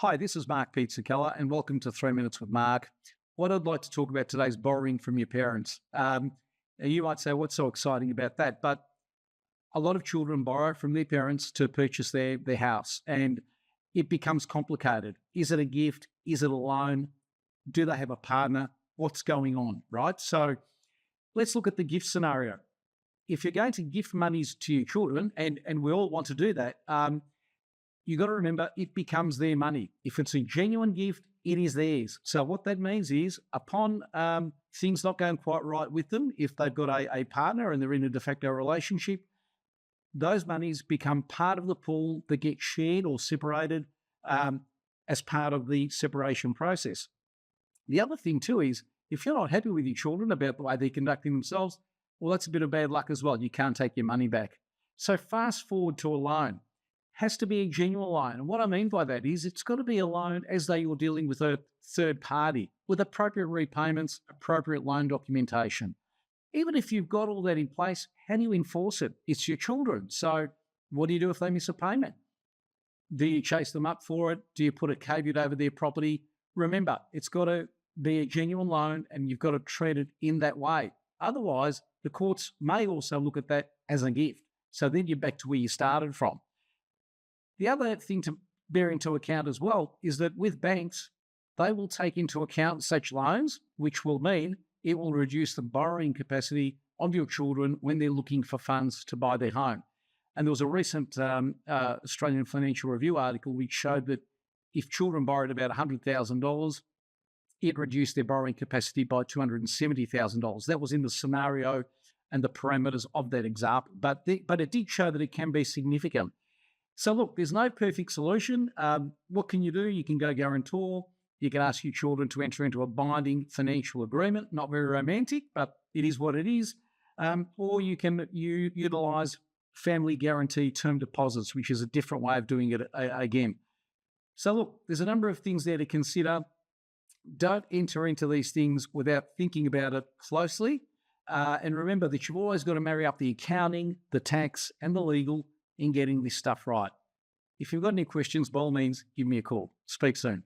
Hi, this is Mark Pizzacalla, and welcome to 3 Minutes with Mark. What I'd like to talk about today is borrowing from your parents. Now you might say, what's so exciting about that? But a lot of children borrow from their parents to purchase their house, and it becomes complicated. Is it a gift? Is it a loan? Do they have a partner? What's going on, right? So let's look at the gift scenario. If you're going to gift monies to your children, and we all want to do that, you got to remember it becomes their money. If it's a genuine gift, it is theirs. So what that means is upon things not going quite right with them, if they've got a partner and they're in a de facto relationship, those monies become part of the pool that gets shared or separated as part of the separation process. The other thing too is if you're not happy with your children about the way they're conducting themselves, well, that's a bit of bad luck as well. You can't take your money back. So fast forward to a loan. Has to be a genuine loan. And what I mean by that is it's got to be a loan as though you're dealing with a third party with appropriate repayments, appropriate loan documentation. Even if you've got all that in place, how do you enforce it? It's your children. So what do you do if they miss a payment? Do you chase them up for it? Do you put a caveat over their property? Remember, it's got to be a genuine loan and you've got to treat it in that way. Otherwise, the courts may also look at that as a gift. So then you're back to where you started from. The other thing to bear into account as well is that with banks, they will take into account such loans, which will mean it will reduce the borrowing capacity of your children when they're looking for funds to buy their home. And there was a recent Australian Financial Review article which showed that if children borrowed about $100,000, it reduced their borrowing capacity by $270,000. That was in the scenario and the parameters of that example. But it did show that it can be significant. So look, there's no perfect solution. What can you do? You can go guarantor. You can ask your children to enter into a binding financial agreement. Not very romantic, but it is what it is. Or you can utilise family guarantee term deposits, which is a different way of doing it again. So look, there's a number of things there to consider. Don't enter into these things without thinking about it closely. And remember that you've always got to marry up the accounting, the tax, and the legal in getting this stuff right. If you've got any questions, by all means, give me a call. Speak soon.